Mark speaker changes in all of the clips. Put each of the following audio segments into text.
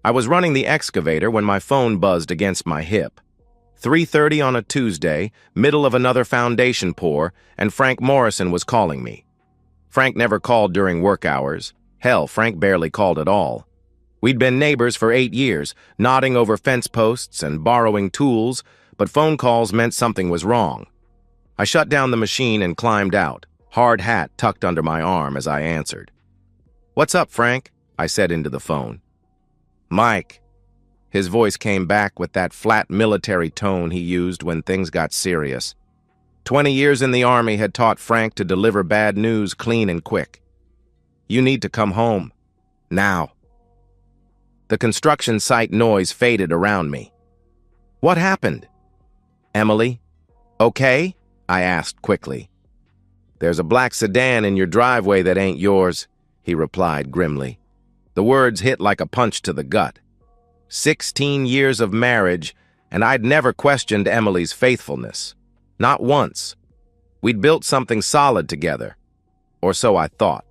Speaker 1: I was running the excavator when my phone buzzed against my hip. 3:30 on a Tuesday, middle of another foundation pour, and Frank Morrison was calling me. Frank never called during work hours. Hell, Frank barely called at all. We'd been neighbors for 8 years, nodding over fence posts and borrowing tools, but phone calls meant something was wrong. I shut down the machine and climbed out, hard hat tucked under my arm as I answered. "What's up, Frank?" I said into the phone. "Mike." His voice came back with that flat military tone he used when things got serious. 20 years in the Army had taught Frank to deliver bad news clean and quick. "You need to come home. Now." The construction site noise faded around me. "What happened?" "Emily, okay?" I asked quickly. "There's a black sedan in your driveway that ain't yours," he replied grimly. The words hit like a punch to the gut. 16 years of marriage, and I'd never questioned Emily's faithfulness. Not once. We'd built something solid together. Or so I thought.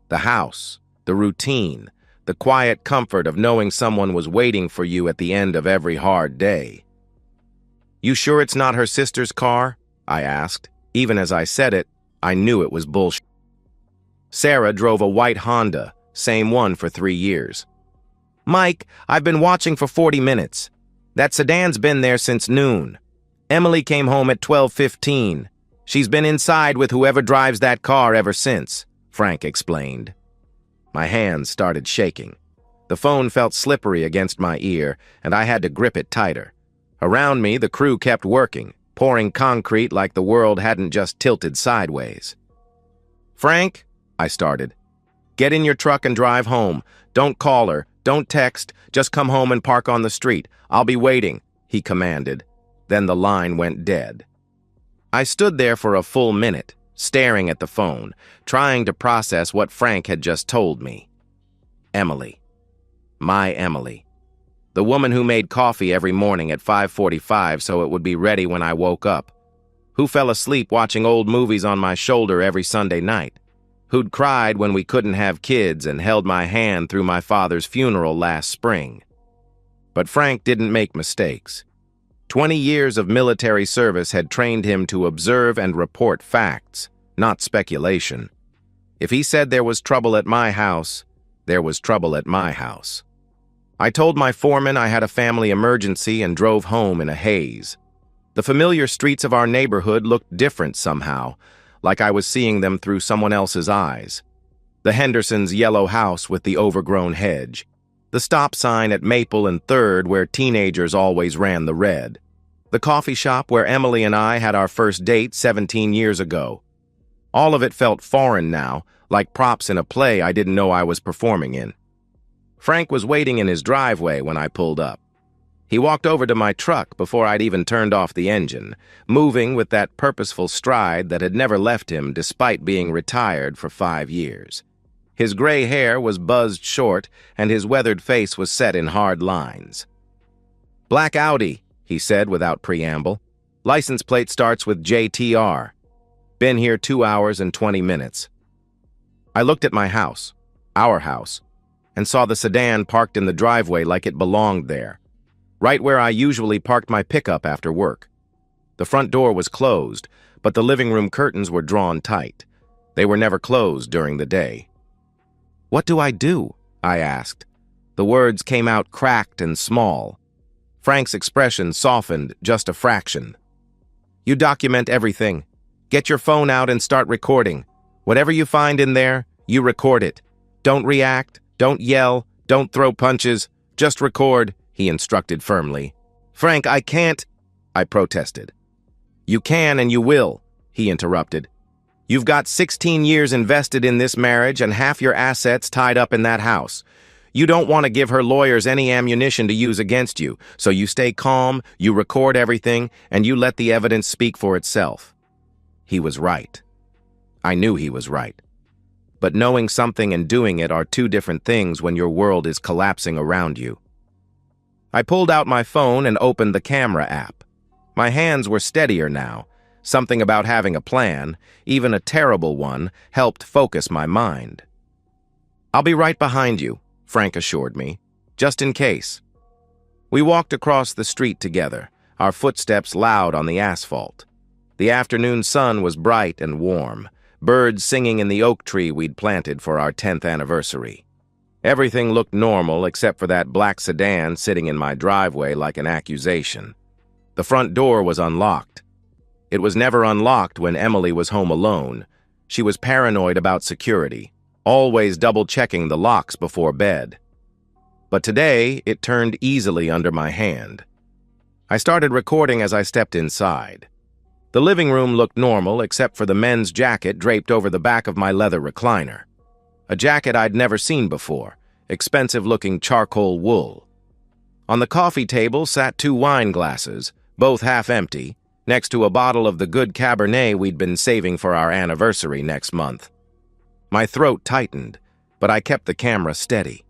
Speaker 1: The house, the routine, the quiet comfort of knowing someone was waiting for you at the end of every hard day. "You sure it's not her sister's car?" I asked. Even as I said it, I knew it was bullshit. Sarah drove a white Honda, same one for 3 years. "Mike, I've been watching for 40 minutes. That sedan's been there since noon. Emily came home at 12:15. She's been inside with whoever drives that car ever since," Frank explained. My hands started shaking. The phone felt slippery against my ear, and I had to grip it tighter. Around me, the crew kept working, pouring concrete like the world hadn't just tilted sideways. "Frank," I started, "get in your truck and drive home. Don't call her. Don't text. Just come home and park on the street. I'll be waiting," he commanded. Then the line went dead. I stood there for a full minute, staring at the phone, trying to process what Frank had just told me. Emily. My Emily. The woman who made coffee every morning at 5:45 so it would be ready when I woke up. Who fell asleep watching old movies on my shoulder every Sunday night. Who'd cried when we couldn't have kids and held my hand through my father's funeral last spring. But Frank didn't make mistakes. 20 years of military service had trained him to observe and report facts, not speculation. If he said there was trouble at my house, there was trouble at my house. I told my foreman I had a family emergency and drove home in a haze. The familiar streets of our neighborhood looked different somehow, like I was seeing them through someone else's eyes. The Hendersons' yellow house with the overgrown hedge. The stop sign at Maple and 3rd where teenagers always ran the red. The coffee shop where Emily and I had our first date 17 years ago. All of it felt foreign now, like props in a play I didn't know I was performing in. Frank was waiting in his driveway when I pulled up. He walked over to my truck before I'd even turned off the engine, moving with that purposeful stride that had never left him despite being retired for 5 years. His gray hair was buzzed short, and his weathered face was set in hard lines. "Black Audi," he said without preamble. "License plate starts with JTR. Been here 2 hours and 20 minutes. I looked at my house, our house, and saw the sedan parked in the driveway like it belonged there. Right where I usually parked my pickup after work. The front door was closed, but the living room curtains were drawn tight. They were never closed during the day. "What do I do?" I asked. The words came out cracked and small. Frank's expression softened just a fraction. "You document everything. Get your phone out and start recording. Whatever you find in there, you record it. Don't react, don't yell, don't throw punches. Just record," he instructed firmly. "Frank, I can't," I protested. "You can and you will," he interrupted. "You've got 16 years invested in this marriage and half your assets tied up in that house. You don't want to give her lawyers any ammunition to use against you, so you stay calm, you record everything, and you let the evidence speak for itself." He was right. I knew he was right. But knowing something and doing it are two different things when your world is collapsing around you. I pulled out my phone and opened the camera app. My hands were steadier now. Something about having a plan, even a terrible one, helped focus my mind. "I'll be right behind you," Frank assured me. just in case. We walked across the street together, our footsteps loud on the asphalt. The afternoon sun was bright and warm, birds singing in the oak tree we'd planted for our 10th anniversary. Everything looked normal except for that black sedan sitting in my driveway like an accusation. The front door was unlocked. It was never unlocked when Emily was home alone. She was paranoid about security, always double-checking the locks before bed. But today, it turned easily under my hand. I started recording as I stepped inside. The living room looked normal except for the men's jacket draped over the back of my leather recliner. A jacket I'd never seen before, expensive-looking charcoal wool. On the coffee table sat 2 wine glasses, both half empty, next to a bottle of the good Cabernet we'd been saving for our anniversary next month. My throat tightened, but I kept the camera steady.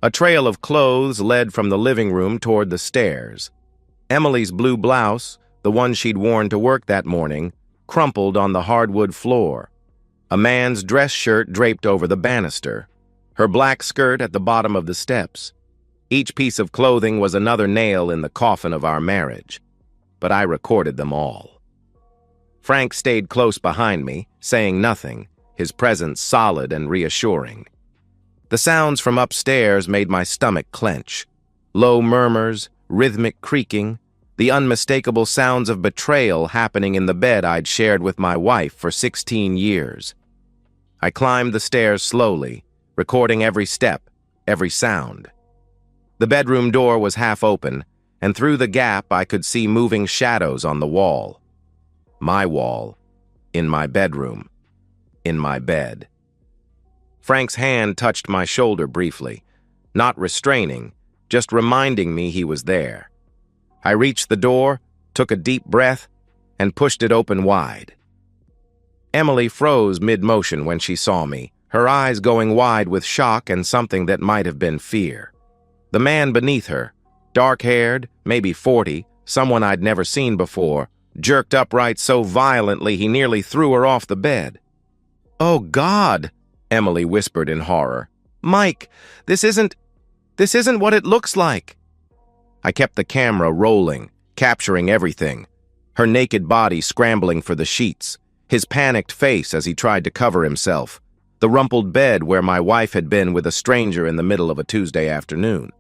Speaker 1: A trail of clothes led from the living room toward the stairs. Emily's blue blouse, the one she'd worn to work that morning, crumpled on the hardwood floor. A man's dress shirt draped over the banister. Her black skirt at the bottom of the steps. Each piece of clothing was another nail in the coffin of our marriage. But I recorded them all. Frank stayed close behind me, saying nothing, his presence solid and reassuring. The sounds from upstairs made my stomach clench. Low murmurs, rhythmic creaking, the unmistakable sounds of betrayal happening in the bed I'd shared with my wife for 16 years. I climbed the stairs slowly, recording every step, every sound. The bedroom door was half open, and through the gap I could see moving shadows on the wall. My wall, in my bedroom, in my bed. Frank's hand touched my shoulder briefly, not restraining, just reminding me he was there. I reached the door, took a deep breath, and pushed it open wide. Emily froze mid-motion when she saw me, her eyes going wide with shock and something that might have been fear. The man beneath her, dark-haired, maybe 40, someone I'd never seen before, jerked upright so violently he nearly threw her off the bed. "Oh, God!" Emily whispered in horror. "Mike, this isn't what it looks like." I kept the camera rolling, capturing everything. Her naked body scrambling for the sheets, his panicked face as he tried to cover himself, the rumpled bed where my wife had been with a stranger in the middle of a Tuesday afternoon.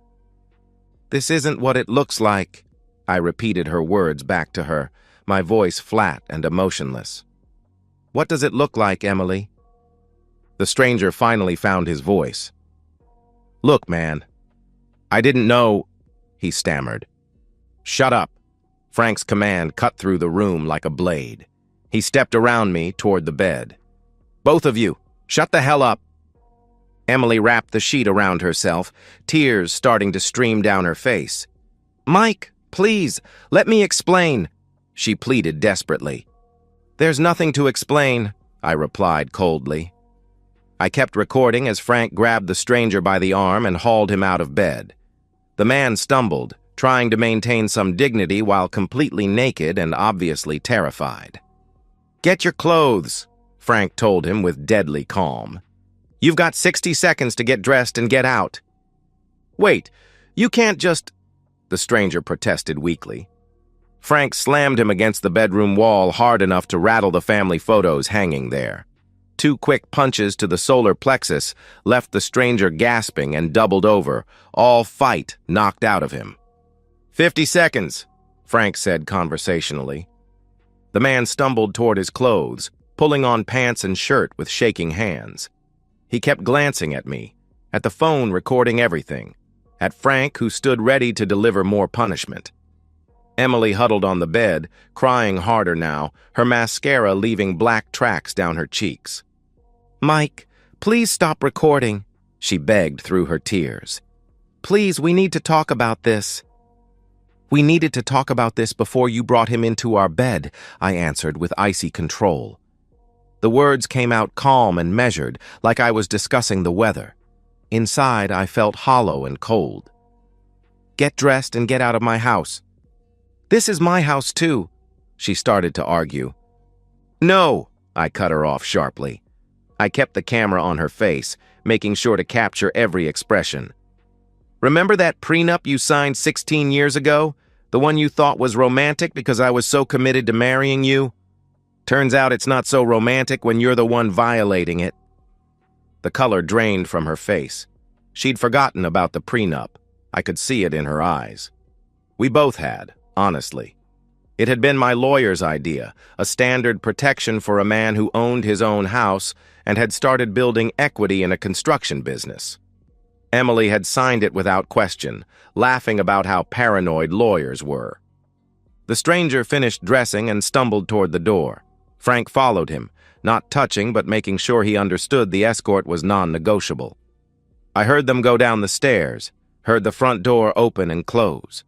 Speaker 1: "This isn't what it looks like," I repeated her words back to her, my voice flat and emotionless. "What does it look like, Emily?" The stranger finally found his voice. "Look, man, I didn't know," he stammered. "Shut up." Frank's command cut through the room like a blade. He stepped around me toward the bed. "Both of you, shut the hell up." Emily wrapped the sheet around herself, tears starting to stream down her face. "Mike, please, let me explain," she pleaded desperately. "There's nothing to explain," I replied coldly. I kept recording as Frank grabbed the stranger by the arm and hauled him out of bed. The man stumbled, trying to maintain some dignity while completely naked and obviously terrified. "Get your clothes," Frank told him with deadly calm. "You've got 60 seconds to get dressed and get out." "Wait, you can't just—" the stranger protested weakly. Frank slammed him against the bedroom wall hard enough to rattle the family photos hanging there. 2 quick punches to the solar plexus left the stranger gasping and doubled over, all fight knocked out of him. 50 seconds, Frank said conversationally. The man stumbled toward his clothes, pulling on pants and shirt with shaking hands. He kept glancing at me, at the phone recording everything, at Frank who stood ready to deliver more punishment. Emily huddled on the bed, crying harder now, her mascara leaving black tracks down her cheeks. "Mike, please stop recording," she begged through her tears. "Please, we need to talk about this." "We needed to talk about this before you brought him into our bed," I answered with icy control. The words came out calm and measured, like I was discussing the weather. Inside, I felt hollow and cold. "Get dressed and get out of my house." "This is my house, too," she started to argue. "No," I cut her off sharply. I kept the camera on her face, making sure to capture every expression. Remember that prenup you signed 16 years ago? The one you thought was romantic because I was so committed to marrying you? Turns out it's not so romantic when you're the one violating it." The color drained from her face. She'd forgotten about the prenup. I could see it in her eyes. We both had, honestly. It had been my lawyer's idea, a standard protection for a man who owned his own house and had started building equity in a construction business. Emily had signed it without question, laughing about how paranoid lawyers were. The stranger finished dressing and stumbled toward the door. Frank followed him, not touching but making sure he understood the escort was non-negotiable. I heard them go down the stairs, heard the front door open and close.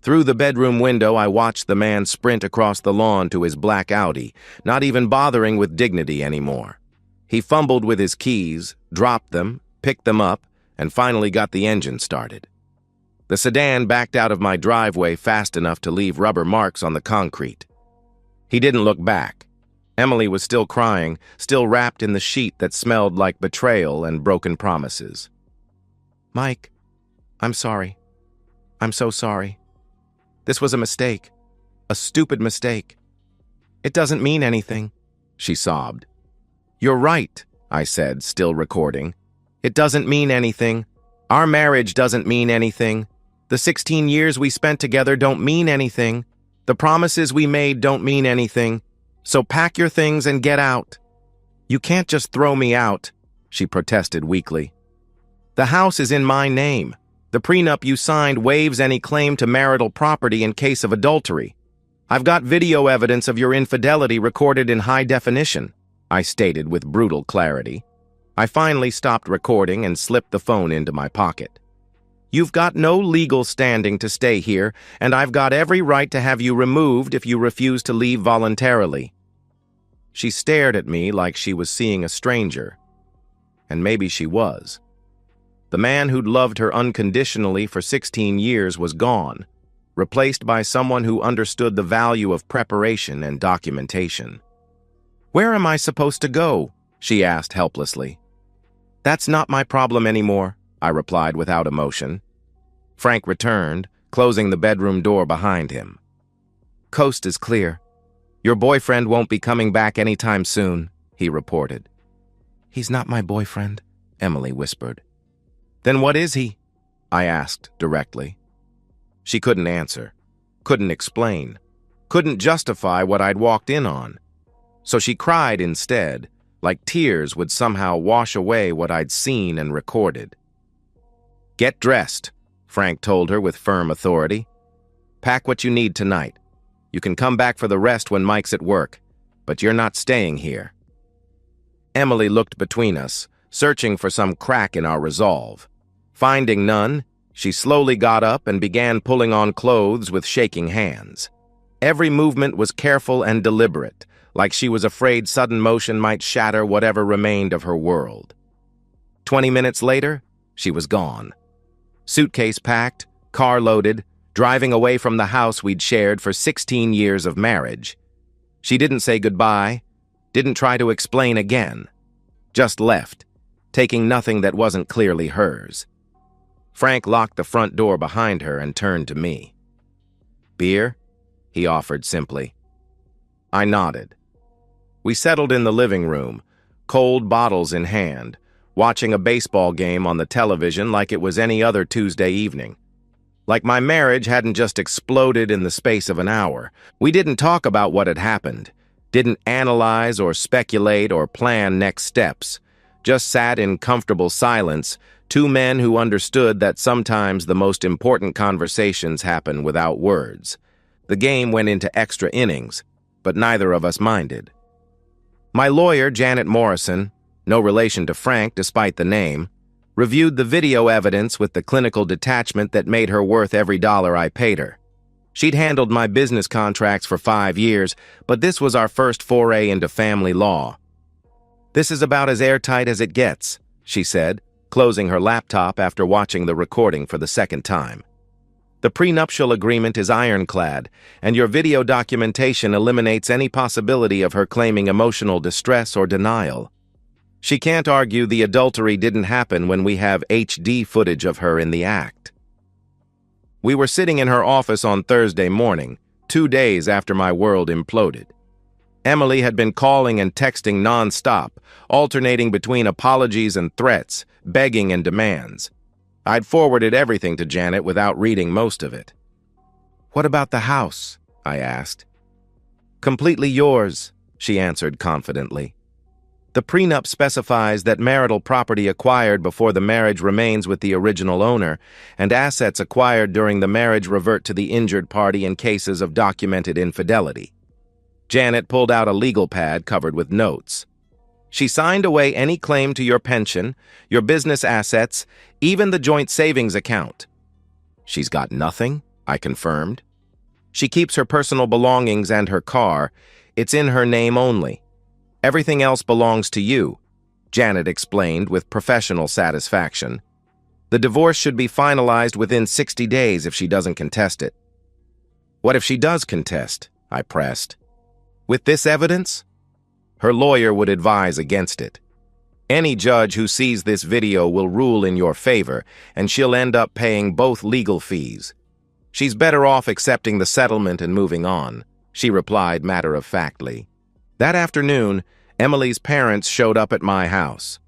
Speaker 1: Through the bedroom window, I watched the man sprint across the lawn to his black Audi, not even bothering with dignity anymore. He fumbled with his keys, dropped them, picked them up, and finally got the engine started. The sedan backed out of my driveway fast enough to leave rubber marks on the concrete. He didn't look back. Emily was still crying, still wrapped in the sheet that smelled like betrayal and broken promises. "Mike, I'm sorry. I'm so sorry. This was a mistake. A stupid mistake. It doesn't mean anything," she sobbed. "You're right," I said, still recording. "It doesn't mean anything. Our marriage doesn't mean anything. The 16 years we spent together don't mean anything. The promises we made don't mean anything. So pack your things and get out." "You can't just throw me out," she protested weakly. "The house is in my name. The prenup you signed waives any claim to marital property in case of adultery. I've got video evidence of your infidelity recorded in high definition," I stated with brutal clarity. I finally stopped recording and slipped the phone into my pocket. "You've got no legal standing to stay here, and I've got every right to have you removed if you refuse to leave voluntarily." She stared at me like she was seeing a stranger. And maybe she was. The man who'd loved her unconditionally for 16 years was gone, replaced by someone who understood the value of preparation and documentation. "Where am I supposed to go?" she asked helplessly. "That's not my problem anymore," I replied without emotion. Frank returned, closing the bedroom door behind him. "Coast is clear. Your boyfriend won't be coming back anytime soon," he reported. "He's not my boyfriend," Emily whispered. "Then what is he?" I asked directly. She couldn't answer, couldn't explain, couldn't justify what I'd walked in on. So she cried instead, like tears would somehow wash away what I'd seen and recorded. "Get dressed," Frank told her with firm authority. "Pack what you need tonight. You can come back for the rest when Mike's at work, but you're not staying here." Emily looked between us, searching for some crack in our resolve. Finding none, she slowly got up and began pulling on clothes with shaking hands. Every movement was careful and deliberate, like she was afraid sudden motion might shatter whatever remained of her world. 20 minutes later, she was gone. Suitcase packed, car loaded, driving away from the house we'd shared for 16 years of marriage. She didn't say goodbye, didn't try to explain again. Just left, taking nothing that wasn't clearly hers. Frank locked the front door behind her and turned to me. "Beer?" he offered simply. I nodded. We settled in the living room, cold bottles in hand, watching a baseball game on the television like it was any other Tuesday evening. Like my marriage hadn't just exploded in the space of an hour. We didn't talk about what had happened, didn't analyze or speculate or plan next steps, just sat in comfortable silence, two men who understood that sometimes the most important conversations happen without words. The game went into extra innings, but neither of us minded. My lawyer, Janet Morrison, no relation to Frank despite the name, reviewed the video evidence with the clinical detachment that made her worth every dollar I paid her. She'd handled my business contracts for 5 years, but this was our first foray into family law. "This is about as airtight as it gets," she said, closing her laptop after watching the recording for the second time. "The prenuptial agreement is ironclad, and your video documentation eliminates any possibility of her claiming emotional distress or denial. She can't argue the adultery didn't happen when we have HD footage of her in the act." We were sitting in her office on Thursday morning, 2 days after my world imploded. Emily had been calling and texting non-stop, alternating between apologies and threats, begging and demands. I'd forwarded everything to Janet without reading most of it. "What about the house?" I asked. "Completely yours," she answered confidently. "The prenup specifies that marital property acquired before the marriage remains with the original owner, and assets acquired during the marriage revert to the injured party in cases of documented infidelity." Janet pulled out a legal pad covered with notes. "She signed away any claim to your pension, your business assets, even the joint savings account." "She's got nothing?" I confirmed. "She keeps her personal belongings and her car. It's in her name only. Everything else belongs to you," Janet explained with professional satisfaction. "The divorce should be finalized within 60 days if she doesn't contest it." "What if she does contest?" I pressed. "With this evidence?" "Her lawyer would advise against it. Any judge who sees this video will rule in your favor, and she'll end up paying both legal fees. She's better off accepting the settlement and moving on," she replied matter-of-factly. That afternoon, Emily's parents showed up at my house.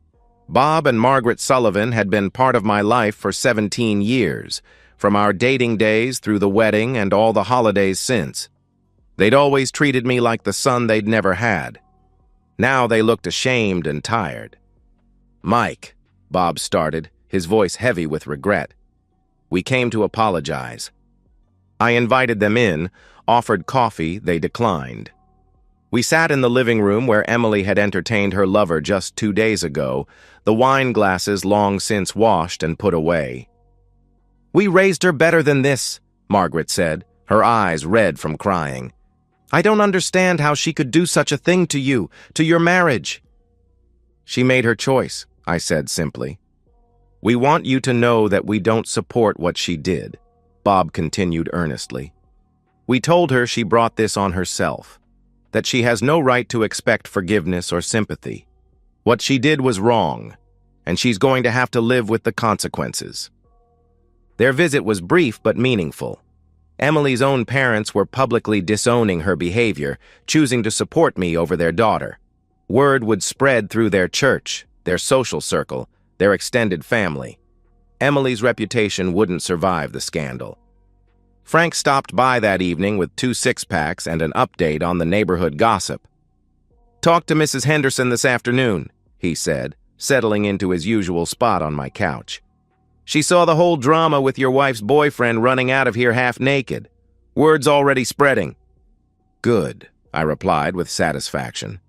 Speaker 1: Bob and Margaret Sullivan had been part of my life for 17 years, from our dating days through the wedding and all the holidays since. They'd always treated me like the son they'd never had. Now they looked ashamed and tired. "Mike," Bob started, his voice heavy with regret. "We came to apologize." I invited them in, offered coffee, they declined. We sat in the living room where Emily had entertained her lover just 2 days ago, the wine glasses long since washed and put away. "We raised her better than this," Margaret said, her eyes red from crying. "I don't understand how she could do such a thing to you, to your marriage." "She made her choice," I said simply. "We want you to know that we don't support what she did," Bob continued earnestly. "We told her she brought this on herself, that she has no right to expect forgiveness or sympathy. What she did was wrong, and she's going to have to live with the consequences." Their visit was brief but meaningful. Emily's own parents were publicly disowning her behavior, choosing to support me over their daughter. Word would spread through their church, their social circle, their extended family. Emily's reputation wouldn't survive the scandal. Frank stopped by that evening with 2 six-packs and an update on the neighborhood gossip. "Talked to Mrs. Henderson this afternoon," he said, settling into his usual spot on my couch. "She saw the whole drama with your wife's boyfriend running out of here half naked. Word's already spreading." "Good," I replied with satisfaction.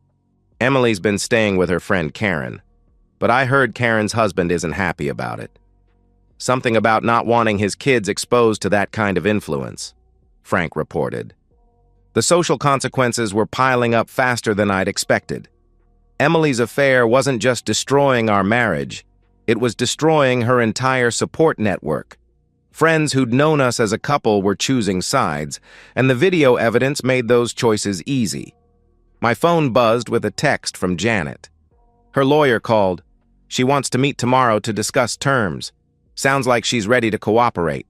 Speaker 1: Emily's been staying with her friend Karen, but I heard Karen's husband isn't happy about it. Something about not wanting his kids exposed to that kind of influence, Frank reported. The social consequences were piling up faster than I'd expected. Emily's affair wasn't just destroying our marriage, it was destroying her entire support network. Friends who'd known us as a couple were choosing sides, and the video evidence made those choices easy. My phone buzzed with a text from Janet. Her lawyer called. She wants to meet tomorrow to discuss terms. Sounds like she's ready to cooperate.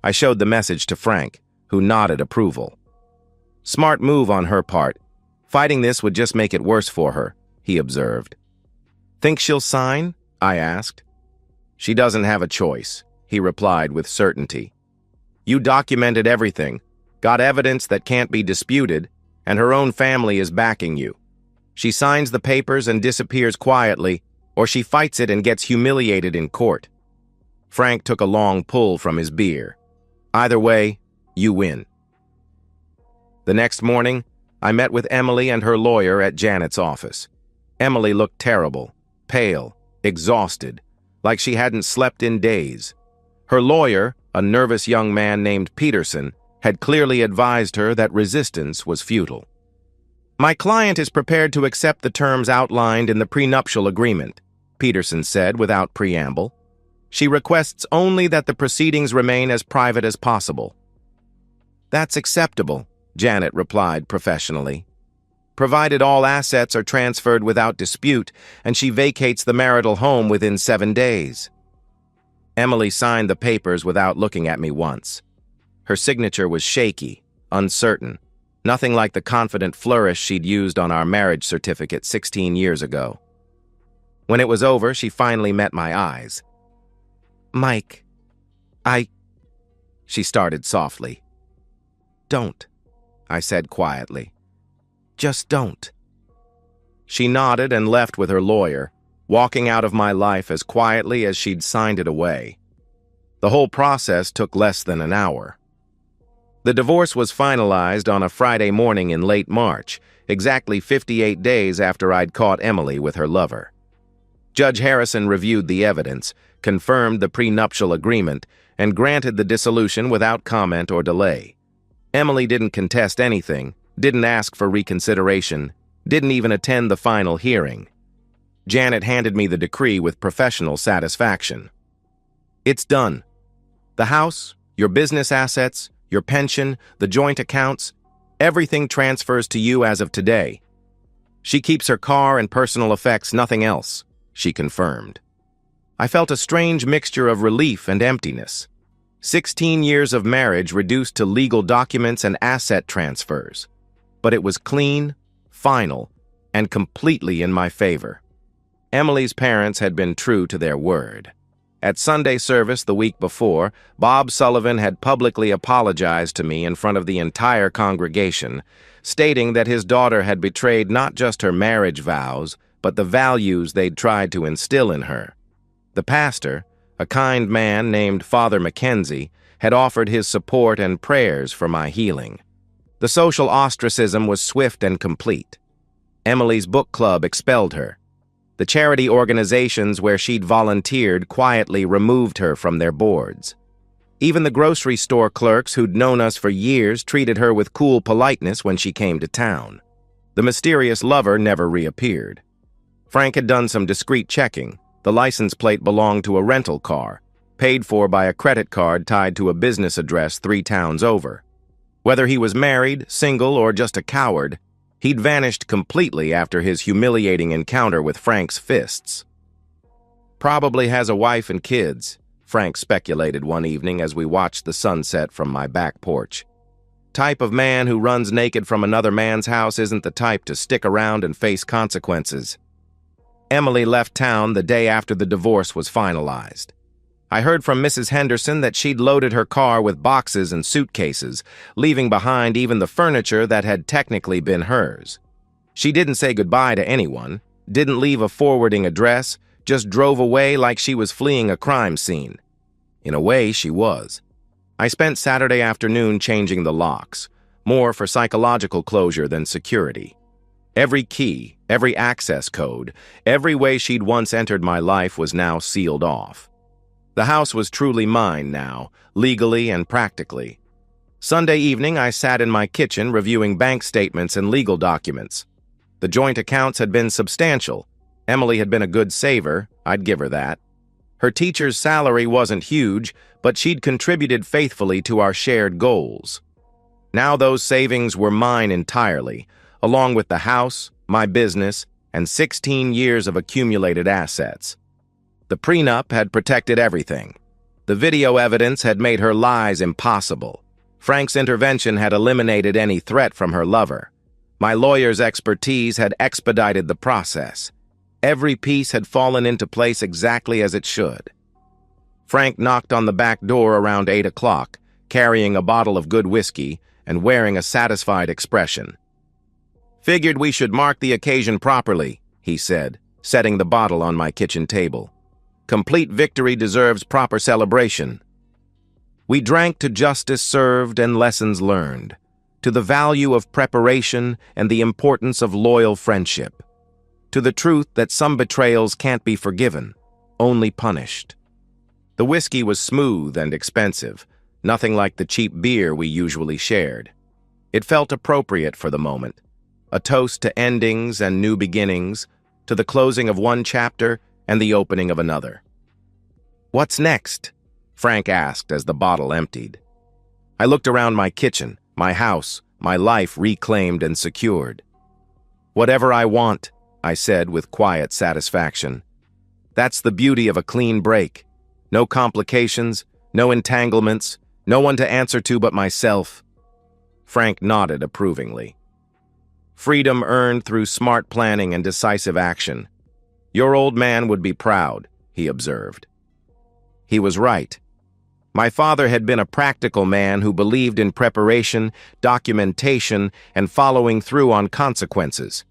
Speaker 1: I showed the message to Frank, who nodded approval. Smart move on her part. Fighting this would just make it worse for her, he observed. Think she'll sign? I asked. She doesn't have a choice, he replied with certainty. You documented everything, got evidence that can't be disputed, and her own family is backing you. She signs the papers and disappears quietly, or she fights it and gets humiliated in court. Frank took a long pull from his beer. Either way, you win. The next morning, I met with Emily and her lawyer at Janet's office. Emily looked terrible, pale, exhausted, like she hadn't slept in days. Her lawyer, a nervous young man named Peterson, had clearly advised her that resistance was futile. My client is prepared to accept the terms outlined in the prenuptial agreement, Peterson said without preamble. She requests only that the proceedings remain as private as possible. That's acceptable, Janet replied professionally. Provided all assets are transferred without dispute and she vacates the marital home within 7 days. Emily signed the papers without looking at me once. Her signature was shaky, uncertain, nothing like the confident flourish she'd used on our marriage certificate 16 years ago. When it was over, she finally met my eyes. "Mike, she started softly. "Don't," I said quietly. "Just don't." She nodded and left with her lawyer, walking out of my life as quietly as she'd signed it away. The whole process took less than an hour. The divorce was finalized on a Friday morning in late March, exactly 58 days after I'd caught Emily with her lover. Judge Harrison reviewed the evidence, confirmed the prenuptial agreement, and granted the dissolution without comment or delay. Emily didn't contest anything, didn't ask for reconsideration, didn't even attend the final hearing. Janet handed me the decree with professional satisfaction. "It's done. The house, your business assets, your pension, the joint accounts, everything transfers to you as of today. She keeps her car and personal effects, nothing else," she confirmed. I felt a strange mixture of relief and emptiness. 16 years of marriage reduced to legal documents and asset transfers. But it was clean, final, and completely in my favor. Emily's parents had been true to their word. At Sunday service the week before, Bob Sullivan had publicly apologized to me in front of the entire congregation, stating that his daughter had betrayed not just her marriage vows, but the values they'd tried to instill in her. The pastor, a kind man named Father Mackenzie, had offered his support and prayers for my healing. The social ostracism was swift and complete. Emily's book club expelled her. The charity organizations where she'd volunteered quietly removed her from their boards. Even the grocery store clerks who'd known us for years treated her with cool politeness when she came to town. The mysterious lover never reappeared. Frank had done some discreet checking. The license plate belonged to a rental car, paid for by a credit card tied to a business address 3 towns over. Whether he was married, single, or just a coward, he'd vanished completely after his humiliating encounter with Frank's fists. "Probably has a wife and kids," Frank speculated one evening as we watched the sunset from my back porch. "Type of man who runs naked from another man's house isn't the type to stick around and face consequences." Emily left town the day after the divorce was finalized. I heard from Mrs. Henderson that she'd loaded her car with boxes and suitcases, leaving behind even the furniture that had technically been hers. She didn't say goodbye to anyone, didn't leave a forwarding address, just drove away like she was fleeing a crime scene. In a way, she was. I spent Saturday afternoon changing the locks, more for psychological closure than security. Every key, every access code, every way she'd once entered my life was now sealed off. The house was truly mine now, legally and practically. Sunday evening, I sat in my kitchen reviewing bank statements and legal documents. The joint accounts had been substantial. Emily had been a good saver, I'd give her that. Her teacher's salary wasn't huge, but she'd contributed faithfully to our shared goals. Now those savings were mine entirely, along with the house, my business, and 16 years of accumulated assets. The prenup had protected everything. The video evidence had made her lies impossible. Frank's intervention had eliminated any threat from her lover. My lawyer's expertise had expedited the process. Every piece had fallen into place exactly as it should. Frank knocked on the back door around 8 o'clock, carrying a bottle of good whiskey and wearing a satisfied expression. "Figured we should mark the occasion properly," he said, setting the bottle on my kitchen table. "Complete victory deserves proper celebration." We drank to justice served and lessons learned, to the value of preparation and the importance of loyal friendship, to the truth that some betrayals can't be forgiven, only punished. The whiskey was smooth and expensive, nothing like the cheap beer we usually shared. It felt appropriate for the moment, a toast to endings and new beginnings, to the closing of one chapter and the opening of another. "What's next?" Frank asked as the bottle emptied. I looked around my kitchen, my house, my life reclaimed and secured. "Whatever I want," I said with quiet satisfaction. "That's the beauty of a clean break. No complications, no entanglements, no one to answer to but myself. Frank nodded approvingly. Freedom earned through smart planning and decisive action. Your old man would be proud, he observed. He was right. My father had been a practical man who believed in preparation, documentation, and following through on consequences.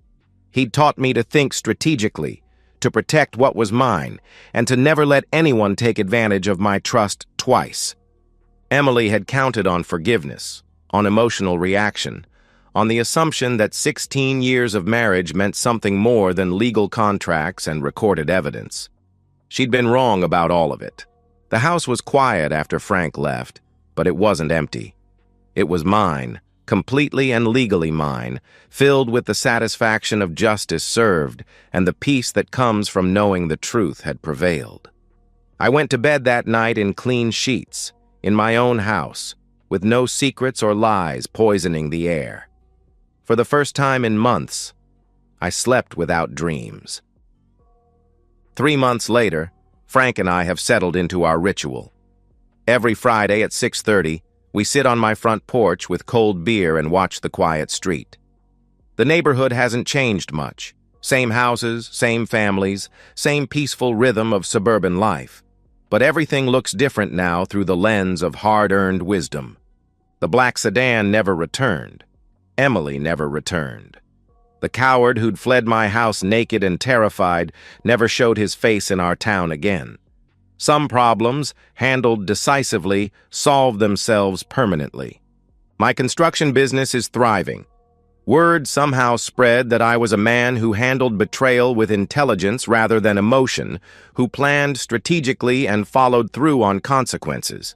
Speaker 1: He'd taught me to think strategically, to protect what was mine, and to never let anyone take advantage of my trust twice. Emily had counted on forgiveness, on emotional reaction, on the assumption that 16 years of marriage meant something more than legal contracts and recorded evidence. She'd been wrong about all of it. The house was quiet after Frank left, but it wasn't empty. It was mine, completely and legally mine, filled with the satisfaction of justice served and the peace that comes from knowing the truth had prevailed. I went to bed that night in clean sheets, in my own house, with no secrets or lies poisoning the air. For the first time in months, I slept without dreams. 3 months later, Frank and I have settled into our ritual. Every Friday at 6:30, we sit on my front porch with cold beer and watch the quiet street. The neighborhood hasn't changed much. Same houses, same families, same peaceful rhythm of suburban life. But everything looks different now through the lens of hard-earned wisdom. The black sedan never returned. Emily never returned. The coward who'd fled my house naked and terrified never showed his face in our town again. Some problems, handled decisively, solve themselves permanently. My construction business is thriving. Word somehow spread that I was a man who handled betrayal with intelligence rather than emotion, who planned strategically and followed through on consequences.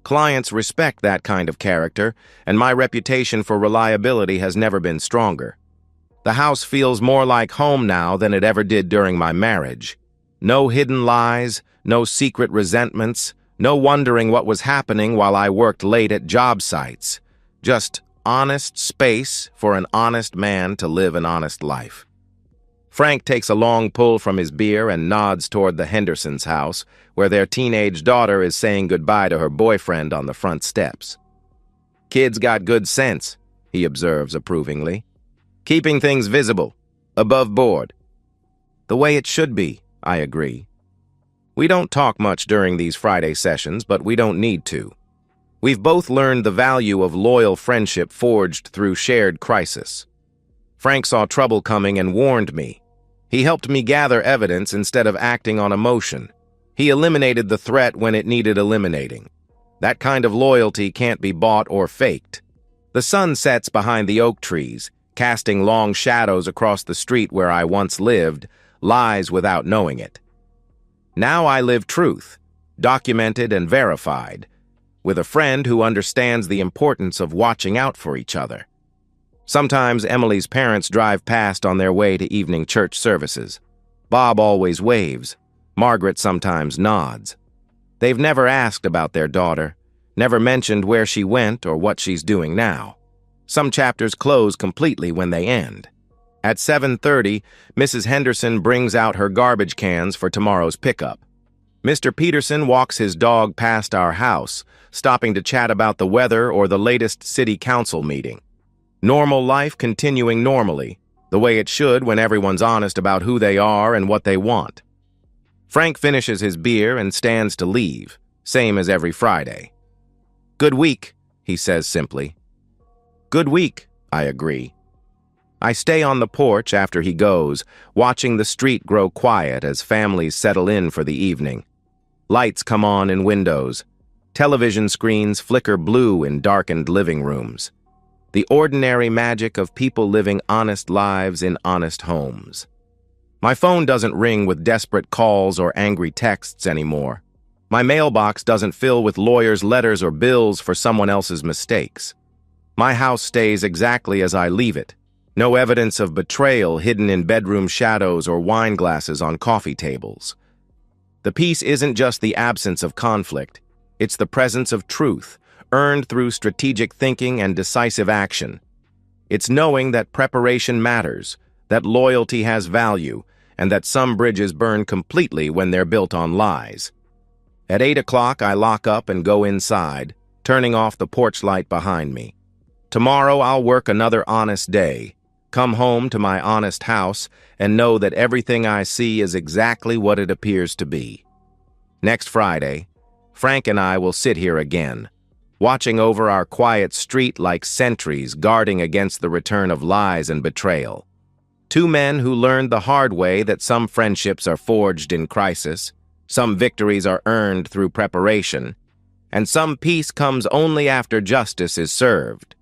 Speaker 1: Clients respect that kind of character, and my reputation for reliability has never been stronger. The house feels more like home now than it ever did during my marriage. No hidden lies, no secret resentments, no wondering what was happening while I worked late at job sites. Just honest space for an honest man to live an honest life. Frank takes a long pull from his beer and nods toward the Hendersons' house, where their teenage daughter is saying goodbye to her boyfriend on the front steps. Kid's got good sense, he observes approvingly. Keeping things visible, above board. The way it should be, I agree. We don't talk much during these Friday sessions, but we don't need to. We've both learned the value of loyal friendship forged through shared crisis. Frank saw trouble coming and warned me. He helped me gather evidence instead of acting on emotion. He eliminated the threat when it needed eliminating. That kind of loyalty can't be bought or faked. The sun sets behind the oak trees, casting long shadows across the street where I once lived, lies without knowing it. Now I live truth, documented and verified, with a friend who understands the importance of watching out for each other. Sometimes Emily's parents drive past on their way to evening church services. Bob always waves. Margaret sometimes nods. They've never asked about their daughter, never mentioned where she went or what she's doing now. Some chapters close completely when they end. At 7:30, Mrs. Henderson brings out her garbage cans for tomorrow's pickup. Mr. Peterson walks his dog past our house, stopping to chat about the weather or the latest city council meeting. Normal life continuing normally, the way it should when everyone's honest about who they are and what they want. Frank finishes his beer and stands to leave, same as every Friday. Good week, he says simply. Good week, I agree. I stay on the porch after he goes, watching the street grow quiet as families settle in for the evening. Lights come on in windows. Television screens flicker blue in darkened living rooms. The ordinary magic of people living honest lives in honest homes. My phone doesn't ring with desperate calls or angry texts anymore. My mailbox doesn't fill with lawyers' letters or bills for someone else's mistakes. My house stays exactly as I leave it. No evidence of betrayal hidden in bedroom shadows or wine glasses on coffee tables. The peace isn't just the absence of conflict. It's the presence of truth, earned through strategic thinking and decisive action. It's knowing that preparation matters, that loyalty has value, and that some bridges burn completely when they're built on lies. At 8 o'clock, I lock up and go inside, turning off the porch light behind me. Tomorrow, I'll work another honest day, come home to my honest house, and know that everything I see is exactly what it appears to be. Next Friday, Frank and I will sit here again, watching over our quiet street like sentries guarding against the return of lies and betrayal. Two men who learned the hard way that some friendships are forged in crisis, some victories are earned through preparation, and some peace comes only after justice is served.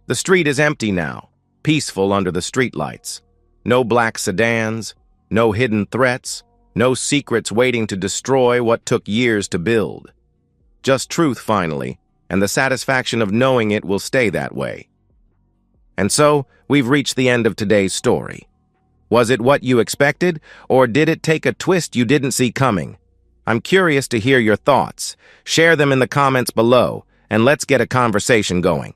Speaker 1: The street is empty now, peaceful under the streetlights. No black sedans, no hidden threats, no secrets waiting to destroy what took years to build. Just truth, finally, and the satisfaction of knowing it will stay that way. And so, we've reached the end of today's story. Was it what you expected, or did it take a twist you didn't see coming? I'm curious to hear your thoughts. Share them in the comments below, and let's get a conversation going.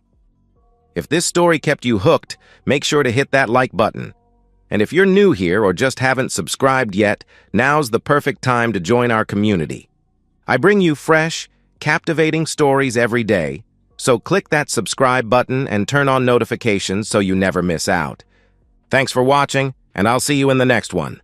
Speaker 1: If this story kept you hooked, make sure to hit that like button. And if you're new here or just haven't subscribed yet, now's the perfect time to join our community. I bring you fresh, captivating stories every day, so click that subscribe button and turn on notifications so you never miss out. Thanks for watching, and I'll see you in the next one.